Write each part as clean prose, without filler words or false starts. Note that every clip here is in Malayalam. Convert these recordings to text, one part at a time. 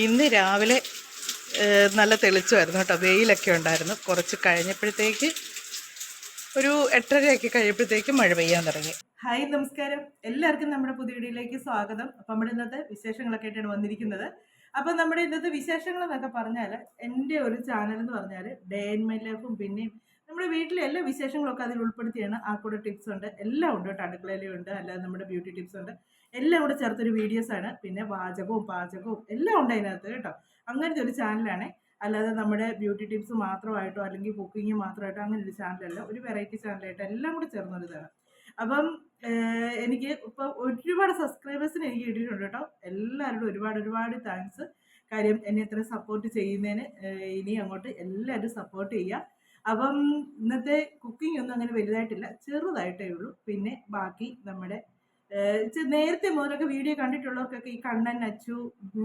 ഇന്ന് രാവിലെ നല്ല തെളിച്ചമായിരുന്നു കേട്ടോ, വെയിലൊക്കെ ഉണ്ടായിരുന്നു. കുറച്ച് കഴിഞ്ഞപ്പോഴത്തേക്ക് ഒരു 8:30 കഴിയുമ്പോഴത്തേക്ക് മഴ പെയ്യാൻ തുടങ്ങി. ഹായ്, നമസ്കാരം. എല്ലാവർക്കും നമ്മുടെ പുതിയ വീഡിയോയിലേക്ക് സ്വാഗതം. അപ്പം നമ്മുടെ ഇന്നത്തെ വിശേഷങ്ങളൊക്കെ ആയിട്ടാണ് വന്നിരിക്കുന്നത്. അപ്പം നമ്മുടെ ഇന്നത്തെ വിശേഷങ്ങൾ എന്നൊക്കെ പറഞ്ഞാൽ, എൻ്റെ ഒരു ചാനൽ എന്ന് പറഞ്ഞാൽ ഡേ ഇൻ മൈ ലൈഫും പിന്നെയും നമ്മുടെ വീട്ടിലെ എല്ലാ വിശേഷങ്ങളൊക്കെ അതിൽ ഉൾപ്പെടുത്തിയാണ്. ആ കൂടെ ടിപ്സ് ഉണ്ട്, എല്ലാം ഉണ്ട് കേട്ടോ. അടുക്കളയിലും ഉണ്ട്, അല്ലാതെ നമ്മുടെ ബ്യൂട്ടി ടിപ്സ് ഉണ്ട്, എല്ലാം കൂടെ ചേർത്തൊരു വീഡിയോസാണ്. പിന്നെ വാചകവും പാചകവും എല്ലാം ഉണ്ട് അതിനകത്ത് കേട്ടോ. അങ്ങനത്തെ ഒരു ചാനലാണ്. അല്ലാതെ നമ്മുടെ ബ്യൂട്ടി ടിപ്സ് മാത്രമായിട്ടോ അല്ലെങ്കിൽ കുക്കിംഗ് മാത്രമായിട്ടോ അങ്ങനെ ഒരു ചാനലല്ല, ഒരു വെറൈറ്റി ചാനലായിട്ട് എല്ലാം കൂടെ ചേർന്നൊരിതാണ്. അപ്പം എനിക്ക് ഇപ്പോൾ ഒരുപാട് സബ്സ്ക്രൈബേഴ്സിന് എനിക്ക് കിട്ടിയിട്ടുണ്ട് കേട്ടോ. എല്ലാവരോടും ഒരുപാട് ഒരുപാട് താങ്ക്സ്. കാര്യം എന്നെ ഇത്ര സപ്പോർട്ട് ചെയ്യുന്നതിന് ഇനി അങ്ങോട്ട് എല്ലാവരും സപ്പോർട്ട് ചെയ്യുക. അപ്പം ഇന്നത്തെ കുക്കിംഗ് ഒന്നും അങ്ങനെ വലുതായിട്ടില്ല, ചെറുതായിട്ടേ ഉള്ളൂ. പിന്നെ ബാക്കി നമ്മുടെ നേരത്തെ മുതലൊക്കെ വീഡിയോ കണ്ടിട്ടുള്ളവർക്കൊക്കെ ഈ കണ്ണൻ അച്ചു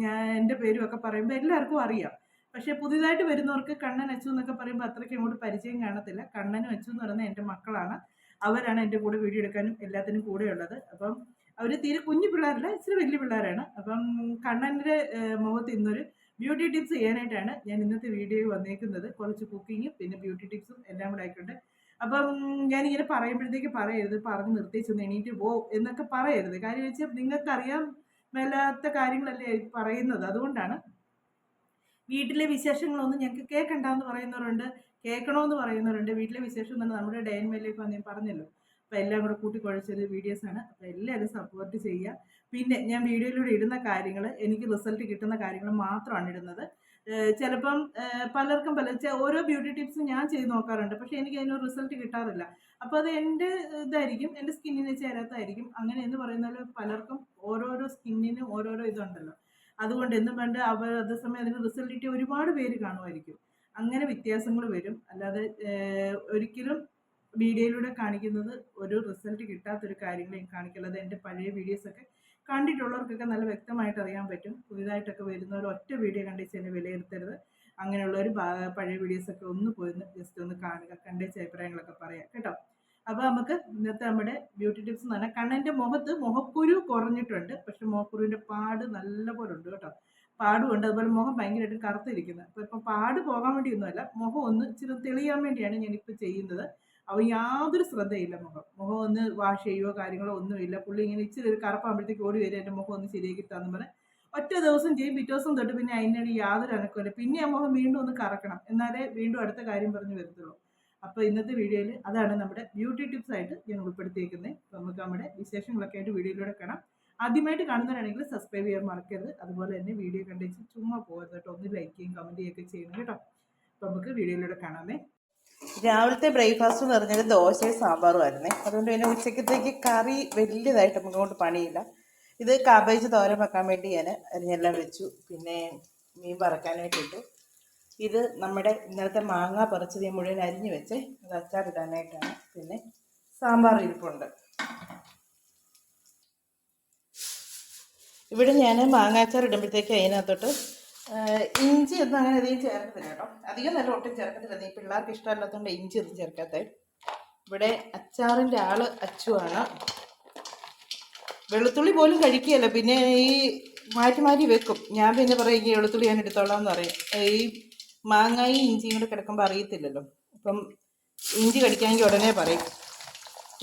ഞാൻ എൻ്റെ പേരും ഒക്കെ പറയുമ്പോൾ എല്ലാവർക്കും അറിയാം. പക്ഷെ പുതിയതായിട്ട് വരുന്നവർക്ക് കണ്ണൻ അച്ചു എന്നൊക്കെ പറയുമ്പോൾ അത്രയ്ക്ക് അങ്ങോട്ട് പരിചയം കാണത്തില്ല. കണ്ണനും അച്ചു എന്ന് പറയുന്നത് എൻ്റെ മക്കളാണ്. അവരാണ് എൻ്റെ കൂടെ വീഡിയോ എടുക്കാനും എല്ലാത്തിനും കൂടെ ഉള്ളത്. അപ്പം അവർ തീരെ കുഞ്ഞു പിള്ളേരല്ല, ഇച്ചിരി വലിയ പിള്ളേരാണ്. അപ്പം കണ്ണൻ്റെ മുഖത്ത് ഇന്നൊരു ബ്യൂട്ടി ടിപ്സ് ചെയ്യാനായിട്ടാണ് ഞാൻ ഇന്നത്തെ വീഡിയോയിൽ വന്നേക്കുന്നത്. കുറച്ച് കുക്കിങ്ങും പിന്നെ ബ്യൂട്ടി ടിപ്സും എല്ലാം കൂടെ ആയിക്കൊണ്ട്. അപ്പം ഞാനിങ്ങനെ പറയുമ്പോഴത്തേക്ക് പറയരുത്, പറഞ്ഞ് നിർത്തിച്ചൊന്ന് എണീറ്റ് പോ എന്നൊക്കെ പറയരുത്. കാര്യം വെച്ചാൽ നിങ്ങൾക്കറിയാൻ മേലാത്ത കാര്യങ്ങളല്ലേ പറയുന്നത്. അതുകൊണ്ടാണ്. വീട്ടിലെ വിശേഷങ്ങളൊന്നും ഞങ്ങൾക്ക് കേൾക്കണ്ടെന്ന് പറയുന്നവരുണ്ട്, കേൾക്കണമെന്ന് പറയുന്നവരുണ്ട്. വീട്ടിലെ വിശേഷം എന്ന് പറഞ്ഞാൽ നമ്മുടെ ഡേ ഇൻ മൈ ലൈഫ് ഞാൻ പറഞ്ഞല്ലോ. അപ്പോൾ എല്ലാം കൂടെ കൂട്ടിക്കുഴച്ചൊരു വീഡിയോസാണ്. അപ്പോൾ എല്ലാവരും സപ്പോർട്ട് ചെയ്യുക. പിന്നെ ഞാൻ വീഡിയോയിലൂടെ ഇടുന്ന കാര്യങ്ങൾ, എനിക്ക് റിസൾട്ട് കിട്ടുന്ന കാര്യങ്ങൾ മാത്രമാണ് ഇടുന്നത്. ചിലപ്പം പലർക്കും ഓരോ ബ്യൂട്ടി ടിപ്സും ഞാൻ ചെയ്ത് നോക്കാറുണ്ട്, പക്ഷേ എനിക്ക് അതിനൊരു റിസൾട്ട് കിട്ടാറില്ല. അപ്പോൾ അത് എൻ്റെ ഇതായിരിക്കും, എൻ്റെ സ്കിന്നിന് ചേരാത്തതായിരിക്കും. അങ്ങനെ എന്ന് പറയുന്നത് പലർക്കും ഓരോരോ സ്കിന്നിന് ഓരോരോ ഇതുണ്ടല്ലോ. അതുകൊണ്ട് എന്നും വേണ്ട അതേസമയം അതിന് റിസൾട്ട് കിട്ടിയ ഒരുപാട് പേര് കാണുമായിരിക്കും. അങ്ങനെ വ്യത്യാസങ്ങൾ വരും. അല്ലാതെ ഒരിക്കലും വീഡിയോയിലൂടെ കാണിക്കുന്നത് ഒരു റിസൾട്ട് കിട്ടാത്തൊരു കാര്യങ്ങളെ കാണിക്കുള്ളത്. എൻ്റെ പഴയ വീഡിയോസൊക്കെ കണ്ടിട്ടുള്ളവർക്കൊക്കെ നല്ല വ്യക്തമായിട്ട് അറിയാൻ പറ്റും. പുതിയതായിട്ടൊക്കെ വരുന്നവർ ഒറ്റ വീഡിയോ കണ്ടേച്ച് എന്നെ വിലയിരുത്തരുത്. അങ്ങനെയുള്ളവർ പഴയ വീഡിയോസൊക്കെ ഒന്ന് പോയി ജസ്റ്റ് ഒന്ന് കാണുക, കണ്ടേച്ച് അഭിപ്രായങ്ങളൊക്കെ പറയാം കേട്ടോ. അപ്പോൾ നമുക്ക് ഇന്നത്തെ നമ്മുടെ ബ്യൂട്ടി ടിപ്സ് എന്ന് പറഞ്ഞാൽ, കണ്ണൻ്റെ മുഖത്ത് മുഖക്കുരു കുറഞ്ഞിട്ടുണ്ട്, പക്ഷെ മുഖക്കുരുവിൻ്റെ പാട് നല്ലപോലെ ഉണ്ട് കേട്ടോ. പാടുമുണ്ട്, അതുപോലെ മുഖം ഭയങ്കരമായിട്ട് കറുത്തിരിക്കുന്നത്. അപ്പോൾ ഇപ്പം പാട് പോകാൻ വേണ്ടിയൊന്നുമല്ല, മുഖം ഒന്ന് ഇച്ചിരി തെളിയാൻ വേണ്ടിയാണ് ഞാനിപ്പോൾ ചെയ്യുന്നത്. അവ യാതൊരു ശ്രദ്ധയില്ല. മുഖം ഒന്ന് വാഷ് ചെയ്യുകയോ കാര്യങ്ങളോ ഒന്നുമില്ല. പുള്ളി ഇങ്ങനെ ഇച്ചിരി ഒരു കറുപ്പാകുമ്പോഴത്തേക്ക് ഓടി വരും, എൻ്റെ മുഖം ഒന്ന് ശരിയാക്കി തന്നു പറഞ്ഞാൽ ഒറ്റ ദിവസം ചെയ്യും. പിറ്റേ ദിവസം തൊട്ട് പിന്നെ അതിനാണ് യാതൊരു അനക്കമില്ല. പിന്നെ ആ മുഖം വീണ്ടും ഒന്ന് കറക്കണം, എന്നാലേ വീണ്ടും അടുത്ത കാര്യം പറഞ്ഞ് വരത്തുള്ളൂ. അപ്പോൾ ഇന്നത്തെ വീഡിയോയിൽ അതാണ് നമ്മുടെ ബ്യൂട്ടി ടിപ്സ് ആയിട്ട് ഞാൻ ഉൾപ്പെടുത്തിയിരിക്കുന്നത്. അപ്പോൾ നമുക്ക് നമ്മുടെ വിശേഷങ്ങളൊക്കെ ആയിട്ട് വീഡിയോയിലൂടെ കാണാം. ആദ്യമായിട്ട് കാണുന്നവരാണെങ്കിൽ സബ്സ്ക്രൈബ് ചെയ്യാൻ മറക്കരുത്. അതുപോലെ തന്നെ വീഡിയോ കണ്ടിച്ച് ചുമ്മാ പോകരുത് കേട്ടോ, ഒന്ന് ലൈക്ക് ചെയ്യും കമൻറ്റ് ചെയ്യുകയൊക്കെ ചെയ്യണം കേട്ടോ. അപ്പോൾ നമുക്ക് വീഡിയോയിലൂടെ കാണാമേ. രാവിലത്തെ ബ്രേക്ക്ഫാസ്റ്റ് എന്ന് പറഞ്ഞാൽ ദോശയും സാമ്പാറും ആയിരുന്നേ. അതുകൊണ്ട് പിന്നെ ഉച്ചക്കത്തേക്ക് കറി വലിയതായിട്ട് നമുക്ക് കൊണ്ട് പണിയില്ല. ഇത് കാബേജ് തോരൻ വെക്കാൻ വേണ്ടി ഞാൻ അരിഞ്ഞെല്ലാം വെച്ചു. പിന്നെ മീൻ വറക്കാനായിട്ട് ഇട്ടു. ഇത് നമ്മുടെ ഇന്നലത്തെ മാങ്ങ പറിച്ചത് ഞാൻ മുഴുവൻ അരിഞ്ഞ് വെച്ച് അത് അച്ചാറിടാനായിട്ടാണ്. പിന്നെ സാമ്പാർ ഇരിപ്പുണ്ട്. ഇവിടെ ഞാൻ മാങ്ങാച്ചാർ ഇടുമ്പോഴത്തേക്ക് അതിനകത്തോട്ട് ഇഞ്ചി ഒന്നും അങ്ങനെ അധികം ചേർക്കത്തില്ല കേട്ടോ. അധികം നല്ല ഒട്ടും ചേർക്കത്തില്ല. ഈ പിള്ളേർക്ക് ഇഷ്ടമല്ലാത്തതുകൊണ്ട് ഇഞ്ചി ഒന്നും ചേർക്കാത്തത്. ഇവിടെ അച്ചാറിൻ്റെ ആൾ അച്ചുവാണ്. വെളുത്തുള്ളി പോലും കഴിക്കുകയല്ല, പിന്നെ ഈ മാറ്റി മാറ്റി വെക്കും. ഞാൻ പിന്നെ പറയും ഈ വെളുത്തുള്ളി ഞാൻ എടുത്തോളാം എന്ന് പറയും. ഈ മാങ്ങായും ഇഞ്ചിയും കൂടെ കിടക്കുമ്പോൾ അറിയത്തില്ലല്ലോ. അപ്പം ഇഞ്ചി കടിക്കാമെങ്കിൽ ഉടനെ പറയും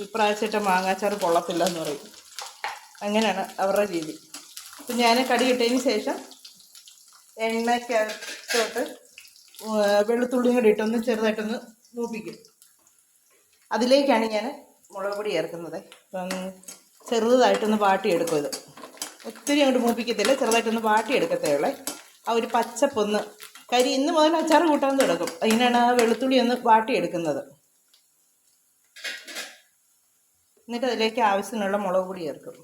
ഇപ്രാവശ്യത്തെ മാങ്ങാച്ചാർ കൊള്ളത്തില്ല എന്ന് പറയും. അങ്ങനെയാണ് അവരുടെ രീതി. അപ്പം ഞാൻ കടി ഇട്ടതിന് ശേഷം എണ്ണയ്ക്കകത്തോട്ട് വെളുത്തുള്ളിയും കൂടി ഇട്ടൊന്ന് ചെറുതായിട്ടൊന്ന് മൂപ്പിക്കും. അതിലേക്കാണ് ഞാൻ മുളക് പൊടി ചേർക്കുന്നത്. അപ്പം ചെറുതായിട്ടൊന്ന് വാട്ടിയെടുക്കും. ഇത് ഒത്തിരി അങ്ങോട്ട് മൂപ്പിക്കത്തില്ല, ചെറുതായിട്ടൊന്ന് വാട്ടിയെടുക്കത്തേ ഉള്ളേ. ആ ഒരു പച്ചപ്പൊന്ന് കരി ഇന്ന് മുതൽ അച്ചാർ കൂട്ടാൻ തുടങ്ങും. അതിനാണ് ആ വെളുത്തുള്ളി ഒന്ന് വാട്ടിയെടുക്കുന്നത്. എന്നിട്ട് അതിലേക്ക് ആവശ്യത്തിനുള്ള മുളക് പൊടി ചേർക്കും.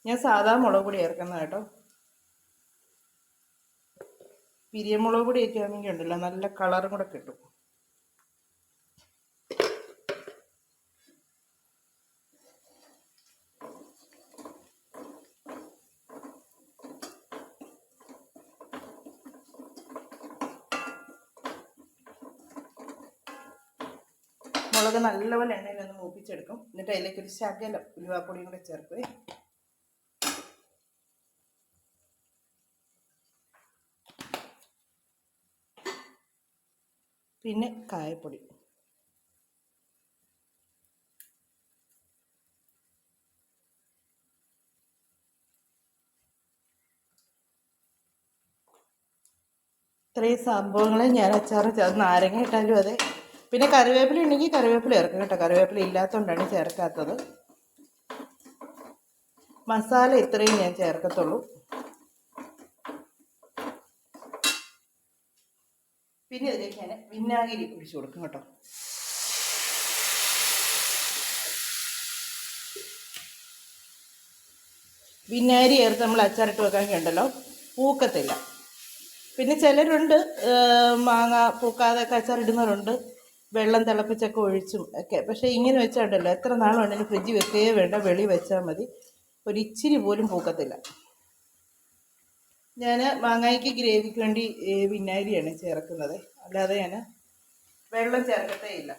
ഞാൻ സാധാ മുളക് പൊടി ചേർക്കുന്നത് കേട്ടോ. പിരിയമുളക് പൊടിയൊക്കെ ആണെങ്കിൽ ഉണ്ടല്ലോ നല്ല കളറും കൂടെ കിട്ടും. മുളക് നല്ലപോലെ എണ്ണയിലൊന്ന് മൂപ്പിച്ചെടുക്കും. എന്നിട്ട് അതിലേക്ക് ഒരു ശകലം ഉലുവാപ്പൊടിയും കൂടെ ചേർക്കുവേ. പിന്നെ കായപ്പൊടി. ഇത്രയും സംഭവങ്ങൾ ഞാൻ അച്ചാറ് നാരങ്ങ ഇട്ടാലും അതെ. പിന്നെ കറിവേപ്പില ഉണ്ടെങ്കിൽ കറിവേപ്പില ചേർക്കും കേട്ടോ. കറിവേപ്പില ഇല്ലാത്തതുകൊണ്ടാണ് ചേർക്കാത്തത്. മസാല ഇത്രയും ഞാൻ ചേർക്കത്തുള്ളൂ. പിന്നെ ഇതിലേക്ക് ഞാൻ വിനാഗിരി ഒഴിച്ചു കൊടുക്കും കേട്ടോ. വിനാഗിരി ചേർത്ത് നമ്മൾ അച്ചാറിട്ട് വെക്കാൻ ഉണ്ടല്ലോ, പൂക്കത്തില്ല. പിന്നെ ചിലരുണ്ട് മാങ്ങ പൂക്കാതൊക്കെ അച്ചാറിടുന്നവരുണ്ട്, വെള്ളം തിളപ്പിച്ചൊക്കെ ഒഴിച്ചും ഒക്കെ. പക്ഷേ ഇങ്ങനെ വെച്ചാണ്ടല്ലോ എത്ര നാളുണ്ടെങ്കിലും ഫ്രിഡ്ജിൽ വെക്കുകയേ വേണ്ട, വെളി വെച്ചാൽ മതി, ഒരിച്ചിരി പോലും പൂക്കത്തില്ല. ഞാൻ മാങ്ങയ്ക്ക് ഗ്രേവിക്ക് വേണ്ടി വിനാഗിരിയാണ് ചേർക്കുന്നത്, അല്ലാതെ ഞാൻ വെള്ളം ചേർക്കത്തേ ഇല്ല.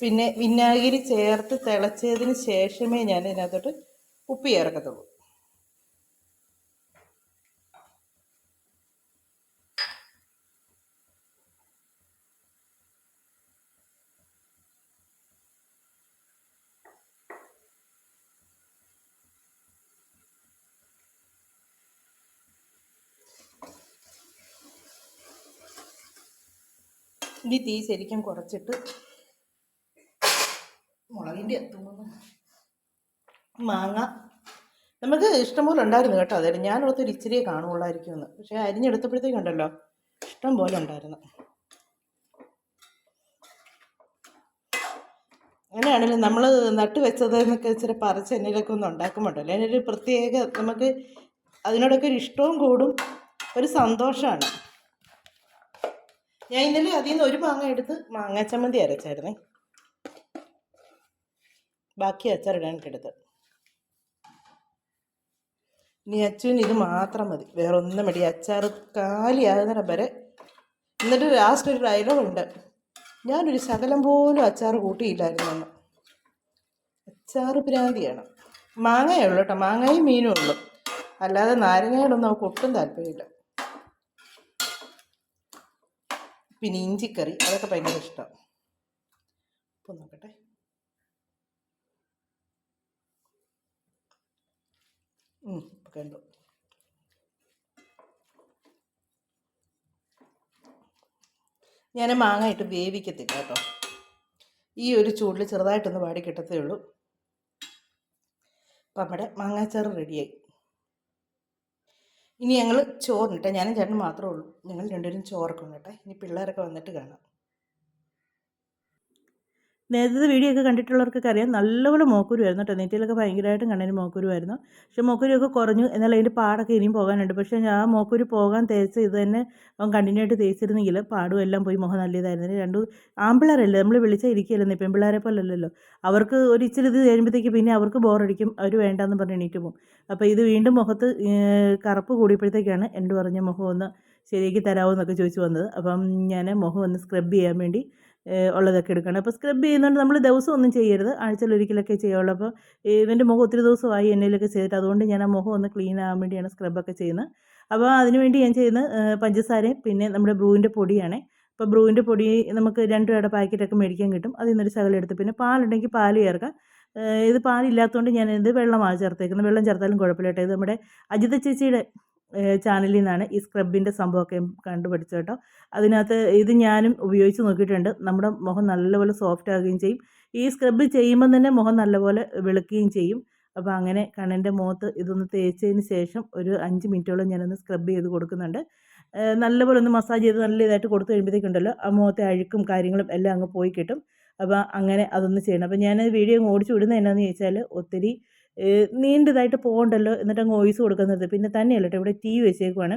പിന്നെ വിനാഗിരി ചേർത്ത് തിളച്ചതിന് ശേഷമേ ഞാൻ ഇതിനകത്തോട്ട് ഉപ്പ് ചേർക്കത്തുള്ളൂ. ഇനി തീ ശരിക്കും കുറച്ചിട്ട് മുളകിൻ്റെ എത്തുന്നു. മാങ്ങ നമുക്ക് ഇഷ്ടംപോലെ ഉണ്ടായിരുന്നു കേട്ടോ. അതായത് ഞാൻ ഓർത്തൊരു ഇച്ചിരിയെ കാണുള്ളായിരിക്കും എന്ന്, പക്ഷേ അരിഞ്ഞെടുത്തപ്പോഴത്തേക്കുണ്ടല്ലോ ഇഷ്ടം പോലെ ഉണ്ടായിരുന്നു. അങ്ങനെയാണെങ്കിലും നമ്മൾ നട്ട് വെച്ചതെന്നൊക്കെ ഇച്ചിരി പറിച്ച് എന്നിലൊക്കെ ഒന്ന് ഉണ്ടാക്കുമ്പോണ്ടല്ലോ അതിനൊരു പ്രത്യേക, നമുക്ക് അതിനോടൊക്കെ ഒരു ഇഷ്ടവും കൂടും, ഒരു സന്തോഷമാണ്. ഞാൻ ഇന്നലെ അതിൽ നിന്ന് ഒരു മാങ്ങ എടുത്ത് മാങ്ങ ചമ്മന്തി അരച്ചായിരുന്നേ, ബാക്കി അച്ചാറിടാനിട്ടെടുത്ത്. ഇനി അച്ഛന് ഇത് മാത്രം മതി, വേറെ ഒന്നും മതി. അച്ചാർ കാലിയാകുന്നിടം വരെ. എന്നിട്ട് ലാസ്റ്റ് ഒരു ഡയലോഗുണ്ട്, ഞാനൊരു ശകലം പോലും അച്ചാർ കൂട്ടിയില്ലായിരുന്നു അന്ന്. അച്ചാർ ഭ്രാന്തിയാണ്. മാങ്ങയേ ഉള്ളൂ കേട്ടോ, മാങ്ങയും മീനും ഉള്ളു, അല്ലാതെ നാരങ്ങയോടൊന്നും അവൾക്ക് ഒട്ടും താല്പര്യമില്ല. പിന്നെ ഇഞ്ചിക്കറി, അതൊക്കെ ഭയങ്കര ഇഷ്ടമാണ്. ഇപ്പോൾ നോക്കട്ടെ, കണ്ടു. ഞാൻ മാങ്ങ ഇട്ട് വേവിക്കത്തില്ല കേട്ടോ, ഈ ഒരു ചൂടിൽ ചെറുതായിട്ടൊന്ന് വാടി കിട്ടത്തേ ഉള്ളൂ. അപ്പം നമ്മുടെ മാങ്ങാച്ചാറ് റെഡിയായി. ഇനി ഞങ്ങൾ ചോറിനിട്ടെ, ഞാനും ചേട്ടനും മാത്രമേ ഉള്ളൂ, ഞങ്ങൾ രണ്ടുപേരും ചോറൊക്കെ ഉണ്ടട്ടെ. ഇനി പിള്ളേരൊക്കെ വന്നിട്ട് കാണാം. നേരത്തെ വീഡിയോ ഒക്കെ കണ്ടിട്ടുള്ളവർക്കൊക്കെ അറിയാം, നല്ലപോലെ മോക്കുരുമായിരുന്നു കേട്ടോ. നെറ്റിയിലൊക്കെ ഭയങ്കരമായിട്ടും കണ്ണിന് മോക്കുരുമായിരുന്നു. പക്ഷേ മോക്കുരുമൊക്കെ കുറഞ്ഞു, എന്നാൽ അതിൻ്റെ പാടൊക്കെ ഇനിയും പോകാനുണ്ട്. പക്ഷേ ഞാൻ മോക്കുരു പോകാൻ തേച്ച് ഇത് തന്നെ അവൻ കണ്ടിന്യൂ ആയിട്ട് തേച്ചിരുന്നെങ്കിൽ പാടും എല്ലാം പോയി, മുഖം നല്ല ഇതായിരുന്നു. രണ്ടും ആൺപിള്ളേരല്ലേ, നമ്മൾ വിളിച്ചാൽ ഇരിക്കുകയല്ലെന്ന്, പെൺപിള്ളേരെ പോലല്ലല്ലോ. അവർക്ക് ഒരു ഇച്ചിരി ഇത് കഴിയുമ്പോഴത്തേക്ക് പിന്നെ അവർക്ക് ബോറടിക്കും, അവർ വേണ്ടാന്ന് പറഞ്ഞ് എണീറ്റ് പോകും. അപ്പോൾ ഇത് വീണ്ടും മുഖത്ത് കറുപ്പ് കൂടിയപ്പോഴത്തേക്കാണ് എൻ്റെ പറഞ്ഞ മുഖം ഒന്ന് ശരിയാക്കി തരാമോ എന്നൊക്കെ ചോദിച്ചു വന്നത്. അപ്പം ഞാൻ മുഖം ഒന്ന് സ്ക്രബ് ചെയ്യാൻ വേണ്ടി ഉള്ളതൊക്കെ എടുക്കണം. അപ്പോൾ സ്ക്രബ് ചെയ്യുന്നുണ്ട്, നമ്മൾ ദിവസം ഒന്നും ചെയ്യരുത്, ആഴ്ചയിൽ ഒരിക്കലൊക്കെ ചെയ്യുള്ളൂ. അപ്പോൾ ഇവൻ്റെ മുഖം ഒത്തിരി ദിവസമായി എണ്ണയിലൊക്കെ ചെയ്തിട്ട്, അതുകൊണ്ട് ഞാൻ ആ മുഖം ഒന്ന് ക്ലീൻ ആകാൻ വേണ്ടിയാണ് സ്ക്രബൊക്കെ ചെയ്യുന്നത്. അപ്പോൾ അതിനുവേണ്ടി ഞാൻ ചെയ്യുന്നത് പഞ്ചസാരയും പിന്നെ നമ്മുടെ ബ്രൂവിൻ്റെ പൊടിയാണ്. അപ്പോൾ ബ്രൂവിൻ്റെ പൊടി നമുക്ക് 2 രൂപയുടെ പാക്കറ്റൊക്കെ മേടിക്കാൻ കിട്ടും, അതിൽ നിന്നൊരു ശകലം എടുത്ത്, പിന്നെ പാലുണ്ടെങ്കിൽ പാൽ ചേർക്കാം. ഇത് പാലില്ലാത്തതുകൊണ്ട് ഞാനിത് വെള്ളമാണ് ചേർത്തേക്കുന്നത്. വെള്ളം ചേർത്താലും കുഴപ്പമില്ല കേട്ടോ. ഇത് നമ്മുടെ അജിത ചേച്ചിയുടെ ചാനലിൽ നിന്നാണ് ഈ സ്ക്രബിൻ്റെ സംഭവമൊക്കെ കണ്ടുപിടിച്ചത് കേട്ടോ. അതിനകത്ത് ഇത് ഞാനും ഉപയോഗിച്ച് നോക്കിയിട്ടുണ്ട്. നമ്മുടെ മുഖം നല്ലപോലെ സോഫ്റ്റ് ആകുകയും ചെയ്യും. ഈ സ്ക്രബ് ചെയ്യുമ്പം തന്നെ മുഖം നല്ലപോലെ വെളുക്കുകയും ചെയ്യും. അപ്പോൾ അങ്ങനെ കണ്ണിൻ്റെ മുഖത്ത് ഇതൊന്ന് തേച്ചതിന് ശേഷം ഒരു 5 മിനിറ്റോളം ഞാനൊന്ന് സ്ക്രബ് ചെയ്ത് കൊടുക്കുന്നുണ്ട്. നല്ലപോലെ ഒന്ന് മസാജ് ചെയ്ത് നല്ല ഇതായിട്ട് കൊടുത്തു കഴിയുമ്പോഴത്തേക്കുണ്ടല്ലോ ആ മുഖത്തെ അഴുക്കും കാര്യങ്ങളും എല്ലാം അങ്ങ് പോയി കിട്ടും. അപ്പോൾ അങ്ങനെ അതൊന്ന് ചെയ്യണം. അപ്പോൾ ഞാൻ വീഡിയോ ഓടിച്ചു വിടുന്നത് എന്നാന്ന് ചോദിച്ചാൽ, ഒത്തിരി നീണ്ടതായിട്ട് പോകണ്ടല്ലോ എന്നിട്ട് അങ്ങ് വോയിസ് കൊടുക്കുന്നത്. പിന്നെ തന്നെയല്ല കേട്ടോ, ഇവിടെ TV വെച്ചേക്കുവാണ്.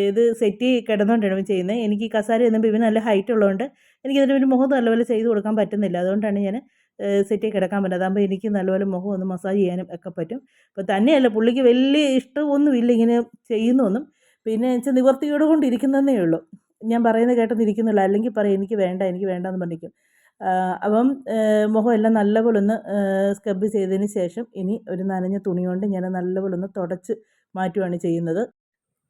ഇത് സെറ്റ് കിടന്നുകൊണ്ടാണ് ചെയ്യുന്നത്. എനിക്ക് ഈ കസാര ചെന്നുമ്പോൾ ഇവന് നല്ല ഹൈറ്റ് ഉള്ളതുകൊണ്ട് എനിക്കതിന് ഒരു മുഖം നല്ലപോലെ ചെയ്ത് കൊടുക്കാൻ പറ്റുന്നില്ല. അതുകൊണ്ടാണ് ഞാൻ സെറ്റ് കിടക്കാൻ പറ്റുന്നത്. അതാകുമ്പോൾ എനിക്ക് നല്ലപോലെ മുഖം ഒന്ന് മസാജ് ചെയ്യാനും ഒക്കെ പറ്റും. അപ്പോൾ തന്നെയല്ല, പുള്ളിക്ക് വലിയ ഇഷ്ടമൊന്നുമില്ല ഇങ്ങനെ ചെയ്യുന്നൊന്നും. പിന്നെ വെച്ചാൽ നിവർത്തിയോട് കൊണ്ടിരിക്കുന്നതേ ഉള്ളൂ. ഞാൻ പറയുന്നത് കേട്ടൊന്നും ഇരിക്കുന്നില്ല, അല്ലെങ്കിൽ പറയും എനിക്ക് വേണ്ട എന്ന് പറഞ്ഞിരിക്കും. അപ്പം മുഖം എല്ലാം നല്ലപോലെ ഒന്ന് സ്ക്രബ് ചെയ്തതിന് ശേഷം ഇനി ഒരു നനഞ്ഞ തുണി കൊണ്ട് ഞാൻ നല്ലപോലെ ഒന്ന് തുടച്ച് മാറ്റുകയാണ് ചെയ്യുന്നത്.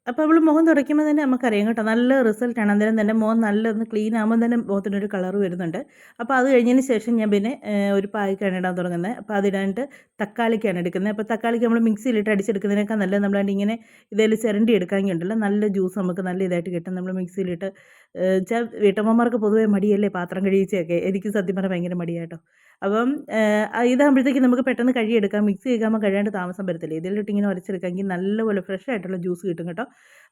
അപ്പോൾ അവൾ മുഖം തുടയ്ക്കുമ്പോൾ തന്നെ നമുക്കറിയാം കേട്ടോ, നല്ല റിസൾട്ടാണ്. അന്നേരം തന്നെ മുഖം നല്ല ഒന്ന് ക്ലീൻ ആകുമ്പോൾ തന്നെ മുഖത്തിനൊരു കളർ വരുന്നുണ്ട്. അപ്പോൾ അത് കഴിഞ്ഞതിന് ശേഷം ഞാൻ പിന്നെ ഒരു പായ്ക്കാണ് ഇടാൻ തുടങ്ങുന്നത്. അപ്പോൾ അതിടാനായിട്ട് തക്കാളിക്കാണ് എടുക്കുന്നത്. അപ്പോൾ തക്കാളിക്ക് നമ്മൾ മിക്സിയിലിട്ട് അടിച്ചെടുക്കുന്നതിനേക്കാൾ നല്ലത് നമ്മളാണ്ട് ഇങ്ങനെ ഇതേൽ ചിരണ്ടി എടുക്കാമെങ്കിലുണ്ടല്ലോ, നല്ല ജ്യൂസ് നമുക്ക് നല്ല ഇതായിട്ട് കിട്ടും. നമ്മൾ മിക്സിയിലിട്ട് വെച്ചാൽ വീട്ടമ്മമാർക്ക് പൊതുവേ മടിയല്ലേ പാത്രം കഴിച്ചൊക്കെ. എനിക്ക് സത്യം പറഞ്ഞാൽ ഭയങ്കര മടിയാട്ടോ. അപ്പം ഇതാകുമ്പോഴത്തേക്ക് നമുക്ക് പെട്ടെന്ന് കഴുകിയെടുക്കാം. മിക്സി കഴിക്കുമ്പോൾ കഴിയാണ്ട് താമസം വരത്തില്ല. ഇതിലിട്ട് ഇങ്ങനെ ഉരച്ചെടുക്കാമെങ്കിൽ നല്ലപോലെ ഫ്രഷ് ആയിട്ടുള്ള ജ്യൂസ് കിട്ടും കേട്ടോ.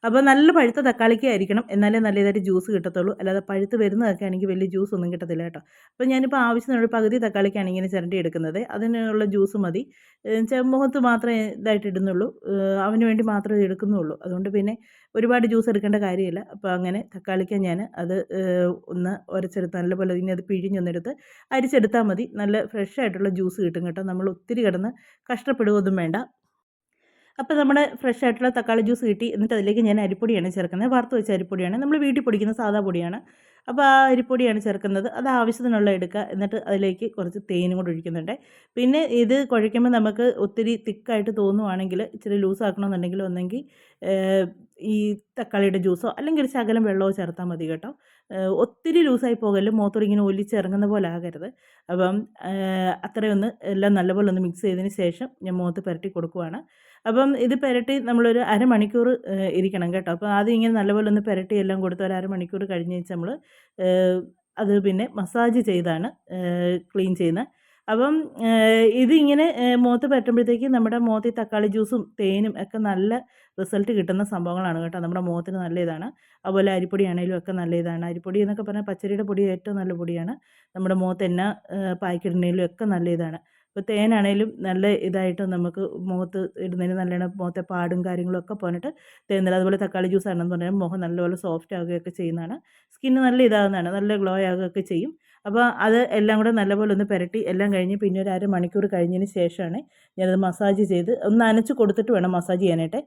അപ്പോൾ നല്ല പഴുത്ത തക്കാളിക്ക ആയിരിക്കണം, എന്നാലേ നല്ല ഇതായിട്ട് ജ്യൂസ് കിട്ടത്തുള്ളൂ. അല്ലാതെ പഴുത്ത് വരുന്നതൊക്കെ ആണെങ്കിൽ വലിയ ജ്യൂസ് ഒന്നും കിട്ടത്തില്ല കേട്ടോ. അപ്പോൾ ഞാനിപ്പോൾ ആവശ്യത്തിനുള്ള പകുതി തക്കാളിക്കാണ് ഇങ്ങനെ ചിരണ്ടി എടുക്കുന്നത്. അതിനുള്ള ജ്യൂസ് മതി. മുഖത്ത് മാത്രമേ ഇതായിട്ട് ഇടുന്നുള്ളൂ, അവന് വേണ്ടി മാത്രമേ എടുക്കുന്നുള്ളൂ. അതുകൊണ്ട് പിന്നെ ഒരുപാട് ജ്യൂസ് എടുക്കേണ്ട കാര്യമില്ല. അപ്പോൾ അങ്ങനെ തക്കാളിക്ക ഞാൻ അത് ഒന്ന് ഉരച്ചെടുത്ത് നല്ലപോലെ ഇനി അത് പിഴിഞ്ഞൊന്നെടുത്ത് അരിച്ചെടുത്താൽ മതി. നല്ല ഫ്രഷ് ആയിട്ടുള്ള ജ്യൂസ് കിട്ടും കേട്ടോ. നമ്മൾ ഒത്തിരി കിടന്ന് കഷ്ടപ്പെടുകയൊന്നും വേണ്ട. അപ്പോൾ നമ്മുടെ ഫ്രഷ് ആയിട്ടുള്ള തക്കാളി ജ്യൂസ് കിട്ടി. എന്നിട്ട് അതിലേക്ക് ഞാൻ അരിപ്പൊടിയാണ് ചേർക്കുന്നത്. വറുത്ത് വെച്ച അരിപ്പൊടിയാണ്, നമ്മൾ വീട്ടിൽ പൊടിക്കുന്ന സാധാ പൊടിയാണ്. അപ്പോൾ ആ അരിപ്പൊടിയാണ് ചേർക്കുന്നത്. അത് ആവശ്യത്തിനുള്ള എടുക്കുക. എന്നിട്ട് അതിലേക്ക് കുറച്ച് തേനും കൂടി ഒഴിക്കുന്നുണ്ട്. പിന്നെ ഇത് കുഴയ്ക്കുമ്പോൾ നമുക്ക് ഒത്തിരി തിക്കായിട്ട് തോന്നുവാണെങ്കിൽ ഇച്ചിരി ലൂസ് ആക്കണമെന്നുണ്ടെങ്കിൽ ഒന്നെങ്കിൽ ഈ തക്കാളിയുടെ ജ്യൂസോ അല്ലെങ്കിൽ ഒരു ശകലം വെള്ളമോ ചേർത്താൽ മതി കേട്ടോ. ഒത്തിരി ലൂസായി പോകല്, മുഖത്തോട് ഇങ്ങനെ ഒലിച്ചിറങ്ങുന്ന പോലെ ആകരുത്. അപ്പം അത്രയൊന്ന് എല്ലാം നല്ലപോലെ ഒന്ന് മിക്സ് ചെയ്തതിന് ശേഷം ഞാൻ മുഖത്ത് പുരട്ടി കൊടുക്കുവാണ്. അപ്പം ഇത് പുരട്ടി നമ്മളൊരു അരമണിക്കൂർ ഇരിക്കണം കേട്ടോ. അപ്പോൾ ആദ്യം ഇങ്ങനെ നല്ലപോലെ ഒന്ന് പുരട്ടി എല്ലാം കൊടുത്ത് ഒരു അരമണിക്കൂർ കഴിഞ്ഞ് വെച്ച് നമ്മൾ അത് പിന്നെ മസാജ് ചെയ്താണ് ക്ലീൻ ചെയ്യുന്നത്. അപ്പം ഇതിങ്ങനെ മുഖത്ത് പറ്റുമ്പോഴത്തേക്ക് നമ്മുടെ മുഖത്ത് ഈ തക്കാളി ജ്യൂസും തേനും ഒക്കെ നല്ല റിസൾട്ട് കിട്ടുന്ന സംഭവങ്ങളാണ് കേട്ടോ. നമ്മുടെ മുഖത്തിന് നല്ല ഇതാണ്. അതുപോലെ അരിപ്പൊടി ആണെങ്കിലും ഒക്കെ നല്ല ഇതാണ്. അരിപ്പൊടി എന്നൊക്കെ പറഞ്ഞാൽ പച്ചരിയുടെ പൊടി ഏറ്റവും നല്ല പൊടിയാണ്. നമ്മുടെ മുഖത്ത് എന്നാ പായ്ക്കിടുന്നതിലും ഒക്കെ നല്ല ഇതാണ്. ഇപ്പോൾ തേനാണേലും നല്ല ഇതായിട്ട് നമുക്ക് മുഖത്ത് ഇടുന്നതിന് നല്ലോണം മുഖത്തെ പാടും കാര്യങ്ങളും ഒക്കെ പോയിട്ട് തേൻ നല്ല. അതുപോലെ തക്കാളി ജ്യൂസ് ആണെന്ന് പറഞ്ഞാൽ മുഖം നല്ലപോലെ സോഫ്റ്റ് ആകുകയൊക്കെ ചെയ്യുന്നതാണ്. സ്കിന്ന് നല്ല ഇതാകുന്നതാണ്, നല്ല ഗ്ലോ ആകുകയൊക്കെ ചെയ്യും. അപ്പോൾ അത് എല്ലാം കൂടെ നല്ലപോലെ ഒന്ന് പുരട്ടി എല്ലാം കഴിഞ്ഞ് പിന്നെ ഒരു അരമണിക്കൂർ കഴിഞ്ഞതിന് ശേഷമാണ് ഞാനത് മസാജ് ചെയ്ത് ഒന്ന് നനച്ച് കൊടുത്തിട്ട് വേണം മസാജ് ചെയ്യാനായിട്ട്.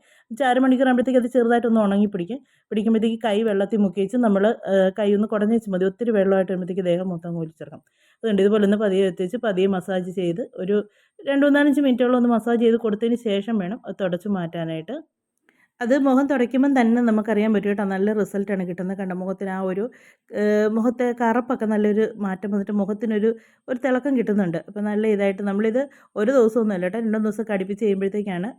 അരമണിക്കൂർ ആകുമ്പോഴത്തേക്ക് അത് ചെറുതായിട്ടൊന്ന് ഉണങ്ങി പിടിക്കുമ്പോഴത്തേക്ക് കൈ വെള്ളത്തിൽ മുക്കി വെച്ച് നമ്മൾ കൈ ഒന്ന് കുടഞ്ഞ് വെച്ച് മതി. ഒത്തിരി വെള്ളമായിട്ട് വരുമ്പോഴത്തേക്ക് ദേഹം മൊത്തം ഒലിച്ചിറങ്ങും. അതുകൊണ്ട് ഇതുപോലെ ഒന്ന് പതിയെ എത്തിച്ച് പതിയെ മസാജ് ചെയ്ത് ഒരു 2-3-5 മിനിറ്റോളം ഒന്ന് മസാജ് ചെയ്ത് കൊടുത്തതിന് ശേഷം വേണം അത് തുടച്ച് മാറ്റാനായിട്ട്. അത് മുഖം തുടയ്ക്കുമ്പം തന്നെ നമുക്കറിയാൻ പറ്റും കേട്ടോ, നല്ല റിസൾട്ടാണ് കിട്ടുന്നത്. കണ്ട മുഖത്തിന് ആ ഒരു മുഖത്തെ കറുപ്പൊക്കെ നല്ലൊരു മാറ്റം വന്നിട്ട് മുഖത്തിനൊരു തിളക്കം കിട്ടുന്നുണ്ട്. അപ്പോൾ നല്ല ഇതായിട്ട് നമ്മളിത് ഒരു ദിവസമൊന്നുമല്ല കേട്ടോ, 2 ദിവസമൊക്കെ അടുപ്പിച്ച് ചെയ്യുമ്പോഴത്തേക്കാണ്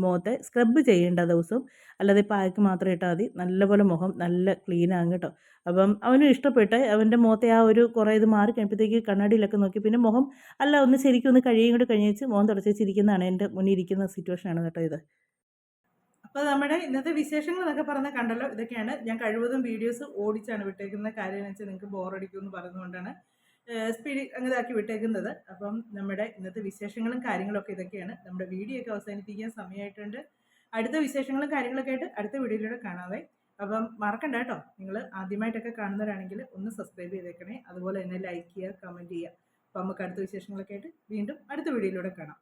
മുഖത്തെ സ്ക്രബ് ചെയ്യേണ്ട ദിവസവും. അല്ലാതെ പായ്ക്ക് മാത്രം ഇട്ടാൽ മതി. നല്ലപോലെ മുഖം നല്ല ക്ലീൻ ആകും കേട്ടോ. അപ്പം അവനും ഇഷ്ടപ്പെട്ട് അവൻ്റെ മുഖത്തെ ആ ഒരു കുറേ ഇത് മാറി കഴിയുമ്പോഴത്തേക്ക് കണ്ണാടിയിലൊക്കെ നോക്കി പിന്നെ മുഖം അല്ല ഒന്ന് ശരിക്കും ഒന്ന് കഴിയും കൂടി കഴിഞ്ഞേച്ച് മുഖം തുടച്ചിരിക്കുന്നതാണ് എൻ്റെ മുന്നിൽ ഇരിക്കുന്ന സിറ്റുവേഷനാണ് കേട്ടോ ഇത്. അപ്പോൾ നമ്മുടെ ഇന്നത്തെ വിശേഷങ്ങൾ എന്നൊക്കെ പറഞ്ഞാൽ കണ്ടല്ലോ, ഇതൊക്കെയാണ്. ഞാൻ കഴിവതും വീഡിയോസ് ഓടിച്ചാണ് വിട്ടേക്കുന്ന. കാര്യം എന്ന് വെച്ചാൽ നിങ്ങൾക്ക് ബോറടിക്കുമെന്ന് പറഞ്ഞുകൊണ്ടാണ് സ്പീഡ് അങ്ങനെയാക്കി വിട്ടേക്കുന്നത്. അപ്പം നമ്മുടെ ഇന്നത്തെ വിശേഷങ്ങളും കാര്യങ്ങളൊക്കെ ഇതൊക്കെയാണ്. നമ്മുടെ വീഡിയോ ഒക്കെ അവസാനിപ്പിക്കാൻ സമയമായിട്ടുണ്ട്. അടുത്ത വിശേഷങ്ങളും കാര്യങ്ങളൊക്കെ ആയിട്ട് അടുത്ത വീഡിയോയിലൂടെ കാണാവേ. അപ്പം മറക്കണ്ട കേട്ടോ, നിങ്ങൾ ആദ്യമായിട്ടൊക്കെ കാണുന്നവരാണെങ്കിൽ ഒന്ന് സബ്സ്ക്രൈബ് ചെയ്തേക്കണേ. അതുപോലെ തന്നെ ലൈക്ക് ചെയ്യുക, കമൻറ്റ് ചെയ്യുക. അപ്പം നമുക്ക് അടുത്ത വിശേഷങ്ങളൊക്കെ ആയിട്ട് വീണ്ടും അടുത്ത വീഡിയോയിലൂടെ കാണാം.